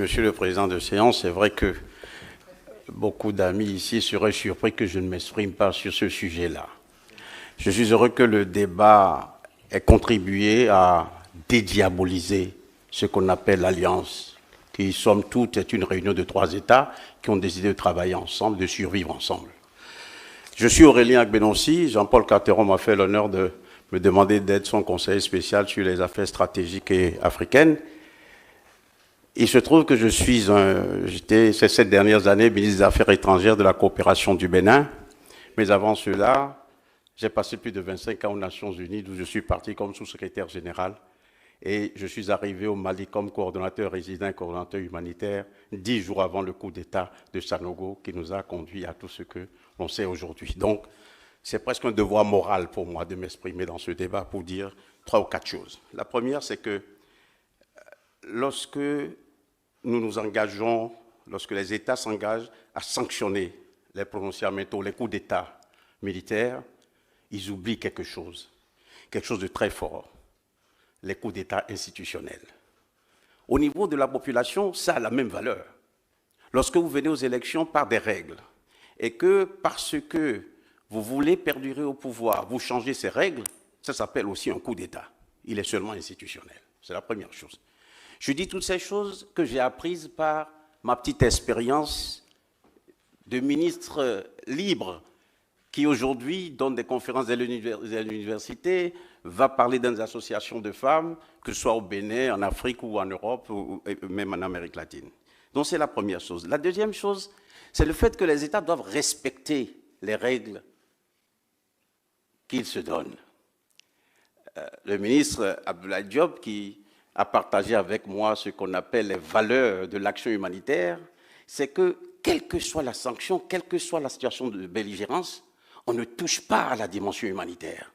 Monsieur le Président de séance, c'est vrai que beaucoup d'amis ici seraient surpris que je ne m'exprime pas sur ce sujet-là. Je suis heureux que le débat ait contribué à dédiaboliser ce qu'on appelle l'Alliance, qui, somme toute, est une réunion de 3 États qui ont décidé de travailler ensemble, de survivre ensemble. Je suis Aurélien Agbenonsi. Jean-Paul Carteron m'a fait l'honneur de me demander d'être son conseiller spécial sur les affaires stratégiques et africaines. Il se trouve que j'étais ces 7 dernières années ministre des Affaires étrangères de la coopération du Bénin. Mais avant cela, j'ai passé plus de 25 ans aux Nations Unies, d'où je suis parti comme sous-secrétaire général. Et je suis arrivé au Mali comme coordonnateur résident, coordonnateur humanitaire, 10 jours avant le coup d'État de Sanogo, qui nous a conduit à tout ce que l'on sait aujourd'hui. Donc, c'est presque un devoir moral pour moi de m'exprimer dans ce débat pour dire 3 ou 4 choses. La première, c'est que lorsque nous nous engageons, lorsque les États s'engagent à sanctionner les prononciaments, les coups d'État militaires, ils oublient quelque chose de très fort, les coups d'État institutionnels. Au niveau de la population, ça a la même valeur. Lorsque vous venez aux élections par des règles, et que parce que vous voulez perdurer au pouvoir, vous changez ces règles, ça s'appelle aussi un coup d'État. Il est seulement institutionnel. C'est la première chose. Je dis toutes ces choses que j'ai apprises par ma petite expérience de ministre libre qui aujourd'hui donne des conférences à l'université, va parler dans des associations de femmes, que ce soit au Bénin, en Afrique ou en Europe, ou même en Amérique latine. Donc c'est la première chose. La deuxième chose, c'est le fait que les États doivent respecter les règles qu'ils se donnent. Le ministre Abdoulaye Diop, qui a partagé avec moi ce qu'on appelle les valeurs de l'action humanitaire, c'est que, quelle que soit la sanction, quelle que soit la situation de belligérance, on ne touche pas à la dimension humanitaire.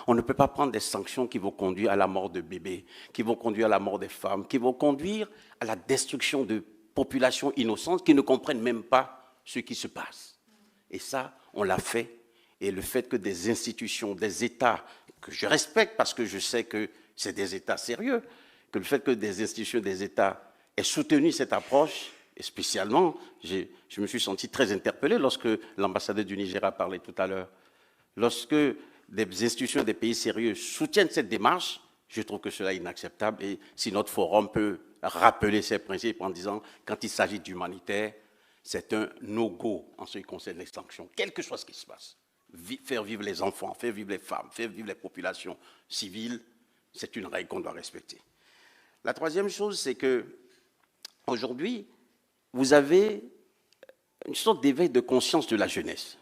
On ne peut pas prendre des sanctions qui vont conduire à la mort de bébés, qui vont conduire à la mort des femmes, qui vont conduire à la destruction de populations innocentes qui ne comprennent même pas ce qui se passe. Et ça, on l'a fait. Et le fait que des institutions, des États, que je respecte parce que je sais que c'est des États sérieux, que le fait que des institutions, des États aient soutenu cette approche, et spécialement, je me suis senti très interpellé lorsque l'ambassadeur du Niger a parlé tout à l'heure. Lorsque des institutions des pays sérieux soutiennent cette démarche, je trouve que cela est inacceptable. Et si notre forum peut rappeler ces principes en disant, quand il s'agit d'humanitaire, c'est un no-go en ce qui concerne les sanctions, quel que soit ce qui se passe. Faire vivre les enfants, faire vivre les femmes, faire vivre les populations civiles, c'est une règle qu'on doit respecter. La troisième chose, c'est que aujourd'hui, vous avez une sorte d'éveil de conscience de la jeunesse.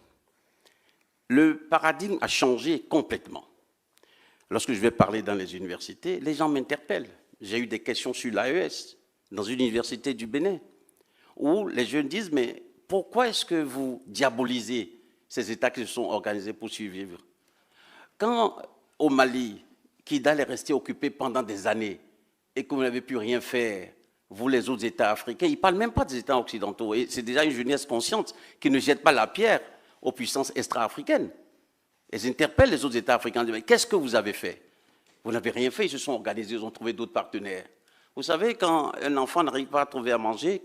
Le paradigme a changé complètement. Lorsque je vais parler dans les universités, les gens m'interpellent. J'ai eu des questions sur l'AES, dans une université du Bénin, où les jeunes disent, mais pourquoi est-ce que vous diabolisez ces États qui se sont organisés pour survivre? Quand au Mali, Kidal est resté occupé pendant des années et que vous n'avez pu rien faire, vous les autres États africains, ils ne parlent même pas des États occidentaux. Et c'est déjà une jeunesse consciente qui ne jette pas la pierre aux puissances extra-africaines. Ils interpellent les autres États africains. Mais qu'est-ce que vous avez fait? Vous n'avez rien fait, ils se sont organisés, ils ont trouvé d'autres partenaires. Vous savez, quand un enfant n'arrive pas à trouver à manger,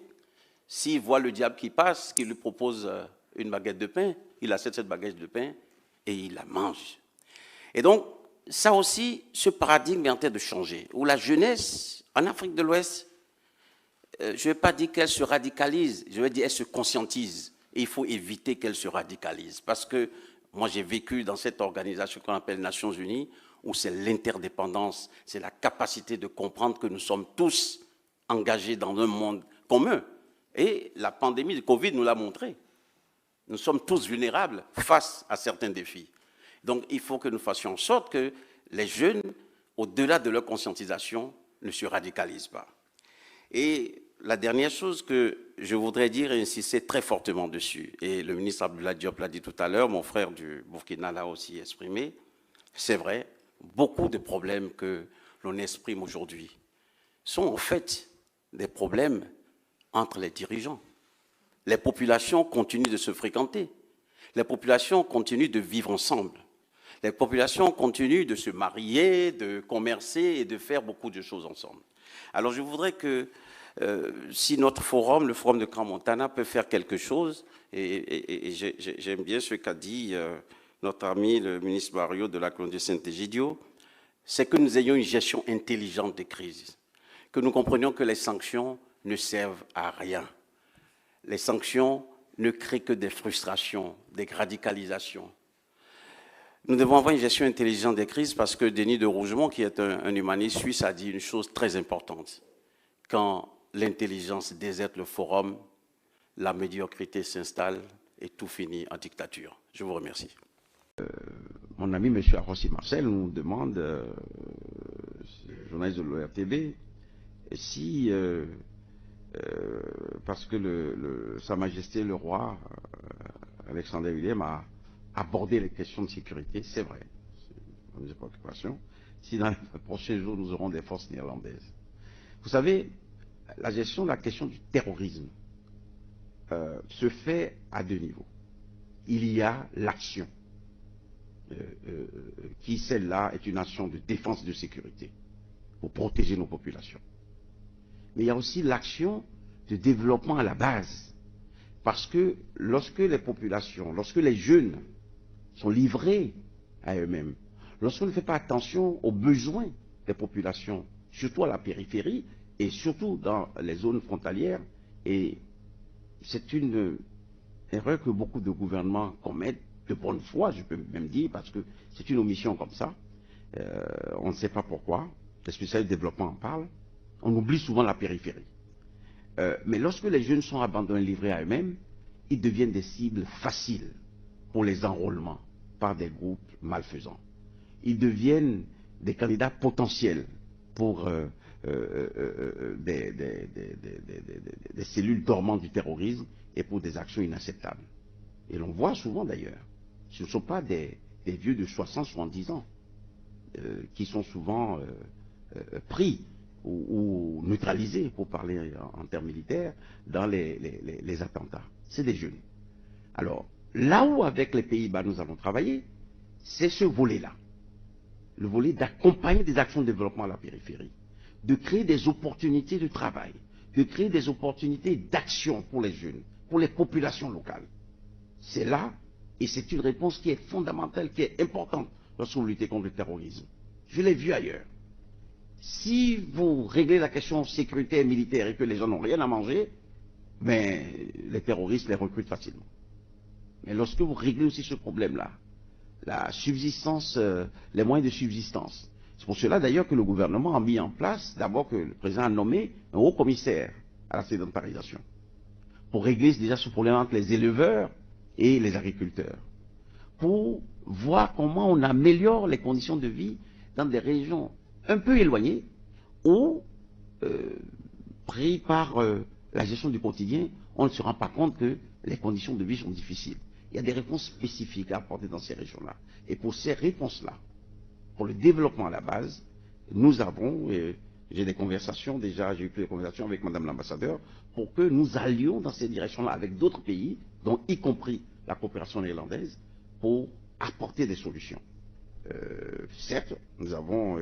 s'il voit le diable qui passe, qui lui propose une baguette de pain, il achète cette baguette de pain et il la mange. Et donc, ça aussi, ce paradigme est en train de changer, où la jeunesse, en Afrique de l'Ouest, je ne vais pas dire qu'elle se radicalise, je vais dire qu'elle se conscientise. Et il faut éviter qu'elle se radicalise. Parce que moi, j'ai vécu dans cette organisation qu'on appelle Nations Unies, où c'est l'interdépendance, c'est la capacité de comprendre que nous sommes tous engagés dans un monde commun. Et la pandémie de Covid nous l'a montré. Nous sommes tous vulnérables face à certains défis. Donc, il faut que nous fassions en sorte que les jeunes, au-delà de leur conscientisation, ne se radicalisent pas. Et la dernière chose que je voudrais dire et insister très fortement dessus, et le ministre Abdoulaye Diop l'a dit tout à l'heure, mon frère du Burkina l'a aussi exprimé, c'est vrai, beaucoup de problèmes que l'on exprime aujourd'hui sont en fait des problèmes entre les dirigeants. Les populations continuent de se fréquenter, les populations continuent de vivre ensemble, les populations continuent de se marier, de commercer et de faire beaucoup de choses ensemble. Alors je voudrais que Si notre forum, le forum de Crans-Montana, peut faire quelque chose, et j'aime bien ce qu'a dit notre ami le ministre Barrio de la colonie de Saint-Egidio, c'est que nous ayons une gestion intelligente des crises, que nous comprenions que les sanctions ne servent à rien. Les sanctions ne créent que des frustrations, des radicalisations. Nous devons avoir une gestion intelligente des crises parce que Denis de Rougemont, qui est un humaniste suisse, a dit une chose très importante. Quand l'intelligence déserte le forum, la médiocrité s'installe et tout finit en dictature. Je vous remercie. Mon ami M. Arossi Marcel nous demande, journaliste de l'ORTB, si, parce que Sa Majesté le roi Alexandre William a abordé les questions de sécurité, c'est vrai, c'est une des préoccupations, si dans les prochains jours nous aurons des forces néerlandaises. Vous savez, la gestion de la question du terrorisme se fait à deux niveaux. Il y a l'action, qui celle-là est une action de défense et de sécurité, pour protéger nos populations. Mais il y a aussi l'action de développement à la base, parce que lorsque les populations, lorsque les jeunes sont livrés à eux-mêmes, lorsqu'on ne fait pas attention aux besoins des populations, surtout à la périphérie, et surtout dans les zones frontalières, et c'est une erreur que beaucoup de gouvernements commettent, de bonne foi, je peux même dire, parce que c'est une omission comme ça. On ne sait pas pourquoi. Les spécialistes de développement en parlent. On oublie souvent la périphérie. Mais lorsque les jeunes sont abandonnés, livrés à eux-mêmes, ils deviennent des cibles faciles pour les enrôlements par des groupes malfaisants. Ils deviennent des candidats potentiels pour des cellules dormantes du terrorisme et pour des actions inacceptables. Et l'on voit souvent d'ailleurs, ce ne sont pas des vieux de 60, 70 ans qui sont souvent pris ou neutralisés, pour parler en termes militaires, dans les attentats. C'est des jeunes. Alors, là où avec les Pays-Bas nous avons travaillé, c'est ce volet-là. Le volet d'accompagner des actions de développement à la périphérie, de créer des opportunités de travail, de créer des opportunités d'action pour les jeunes, pour les populations locales. C'est là, et c'est une réponse qui est fondamentale, qui est importante lorsque vous luttez contre le terrorisme. Je l'ai vu ailleurs. Si vous réglez la question sécuritaire militaire et que les gens n'ont rien à manger, ben, les terroristes les recrutent facilement. Mais lorsque vous réglez aussi ce problème-là, la subsistance, les moyens de subsistance, c'est pour cela d'ailleurs que le gouvernement a mis en place, d'abord que le président a nommé un haut commissaire à la sédentarisation, pour régler déjà ce problème entre les éleveurs et les agriculteurs, pour voir comment on améliore les conditions de vie dans des régions un peu éloignées où, pris par la gestion du quotidien, on ne se rend pas compte que les conditions de vie sont difficiles. Il y a des réponses spécifiques à apporter dans ces régions-là. Et pour ces réponses-là, pour le développement à la base, nous avons, j'ai des conversations déjà, j'ai eu des conversations avec Madame l'ambassadeur, pour que nous allions dans ces directions-là avec d'autres pays, dont y compris la coopération néerlandaise, pour apporter des solutions. Certes, nous avons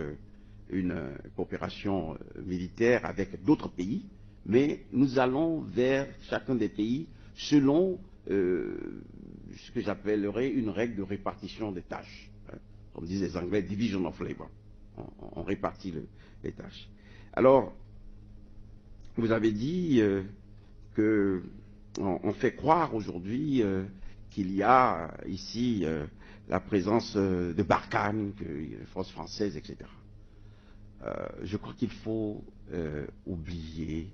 une coopération militaire avec d'autres pays, mais nous allons vers chacun des pays selon ce que j'appellerais une règle de répartition des tâches. Comme disent les Anglais, division of labor. On répartit les tâches. Alors, vous avez dit qu'on fait croire aujourd'hui qu'il y a ici la présence de Barkhane, de forces françaises, etc. Je crois qu'il faut oublier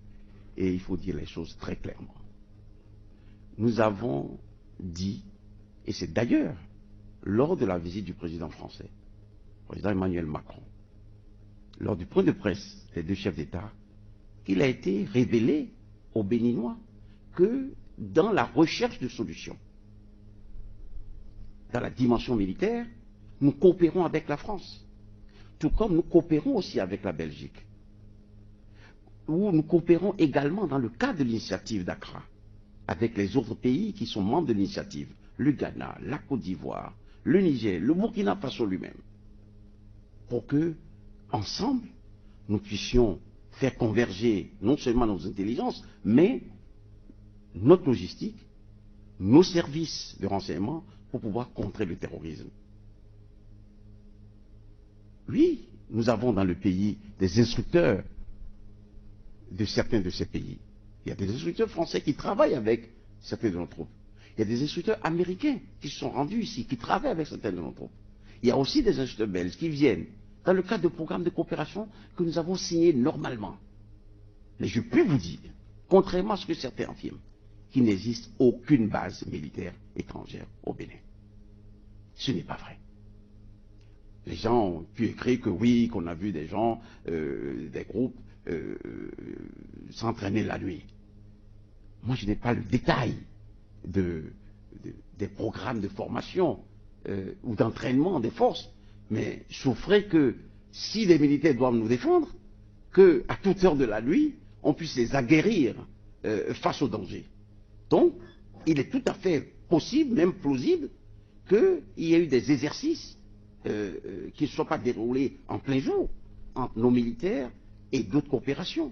et il faut dire les choses très clairement. Nous avons dit, et c'est d'ailleurs lors de la visite du président français, le président Emmanuel Macron, lors du point de presse des deux chefs d'État, qu'il a été révélé aux Béninois que dans la recherche de solutions, dans la dimension militaire, nous coopérons avec la France, tout comme nous coopérons aussi avec la Belgique, où nous coopérons également dans le cadre de l'initiative d'Accra, avec les autres pays qui sont membres de l'initiative, le Ghana, la Côte d'Ivoire, le Niger, le Burkina Faso lui-même, pour que, ensemble, nous puissions faire converger non seulement nos intelligences, mais notre logistique, nos services de renseignement pour pouvoir contrer le terrorisme. Oui, nous avons dans le pays des instructeurs de certains de ces pays. Il y a des instructeurs français qui travaillent avec certains de nos troupes. Il y a des instructeurs américains qui se sont rendus ici, qui travaillent avec certains de nos troupes. Il y a aussi des instructeurs belges qui viennent dans le cadre de programmes de coopération que nous avons signés normalement. Mais je peux vous dire, contrairement à ce que certains affirment, qu'il n'existe aucune base militaire étrangère au Bénin. Ce n'est pas vrai. Les gens ont pu écrire que oui, qu'on a vu des gens, des groupes s'entraîner la nuit. Moi, je n'ai pas le détail des programmes de formation ou d'entraînement des forces, mais je souffrais que si les militaires doivent nous défendre, qu'à toute heure de la nuit, on puisse les aguerrir face au danger. Donc, il est tout à fait possible, même plausible, qu'il y ait eu des exercices qui ne soient pas déroulés en plein jour entre nos militaires et d'autres coopérations.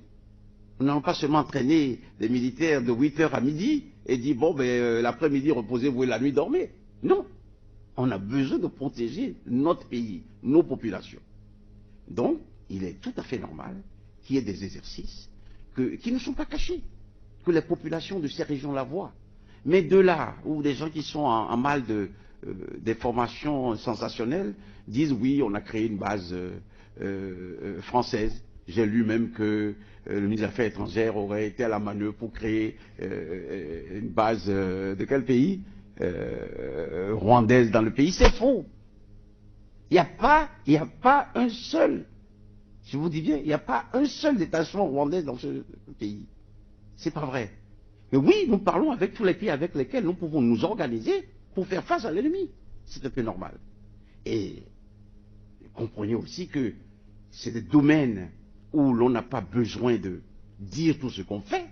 Nous n'allons pas seulement entraîner des militaires de 8h à midi et dire, bon, ben, l'après-midi, reposez-vous et la nuit, dormez. Non. On a besoin de protéger notre pays, nos populations. Donc, il est tout à fait normal qu'il y ait des exercices qui ne sont pas cachés, que les populations de ces régions la voient. Mais de là où des gens qui sont en mal des formations sensationnelles disent, oui, on a créé une base française. J'ai lu même que le ministre des Affaires étrangères aurait été à la manœuvre pour créer une base de quel pays rwandaise dans le pays. C'est faux. Il n'y a pas un seul, je vous dis bien, il n'y a pas un seul détachement rwandais dans ce pays. C'est pas vrai. Mais oui, nous parlons avec tous les pays avec lesquels nous pouvons nous organiser pour faire face à l'ennemi. C'est un peu normal. Et comprenez aussi que c'est des domaines où l'on n'a pas besoin de dire tout ce qu'on fait,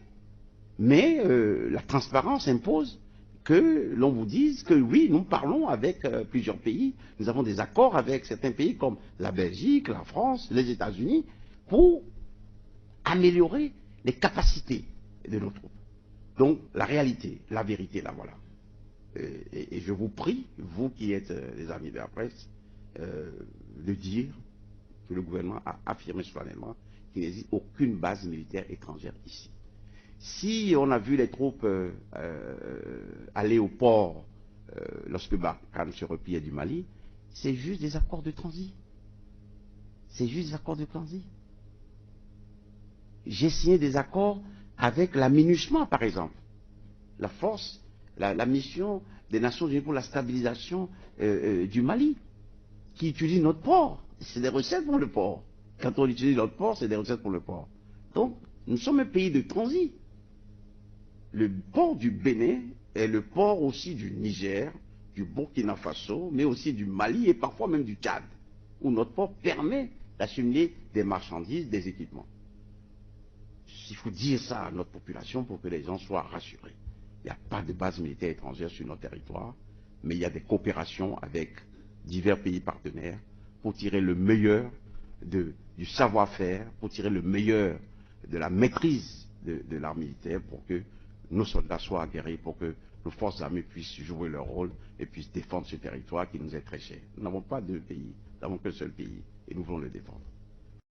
mais la transparence impose que l'on vous dise que oui, nous parlons avec plusieurs pays, nous avons des accords avec certains pays comme la Belgique, la France, les États-Unis, pour améliorer les capacités de nos troupes. Donc la réalité, la vérité, la voilà. Et je vous prie, vous qui êtes les amis de la presse, de dire que le gouvernement a affirmé solennellement qu'il n'existe aucune base militaire étrangère ici. Si on a vu les troupes aller au port lorsque Barkhane se repliait du Mali, c'est juste des accords de transit. C'est juste des accords de transit. J'ai signé des accords avec la MINUSMA, par exemple. La force, la mission des Nations Unies pour la stabilisation du Mali, qui utilise notre port. C'est des recettes pour le port. Quand on utilise notre port, c'est des recettes pour le port. Donc, nous sommes un pays de transit. Le port du Bénin est le port aussi du Niger, du Burkina Faso, mais aussi du Mali et parfois même du Tchad, où notre port permet d'acheminer des marchandises, des équipements. Il faut dire ça à notre population pour que les gens soient rassurés. Il n'y a pas de base militaire étrangère sur notre territoire, mais il y a des coopérations avec divers pays partenaires pour tirer le meilleur du savoir-faire, pour tirer le meilleur de la maîtrise de l'art militaire, pour que nos soldats soient aguerris, pour que nos forces armées puissent jouer leur rôle et puissent défendre ce territoire qui nous est très cher. Nous n'avons pas deux pays, nous n'avons qu'un seul pays et nous voulons le défendre.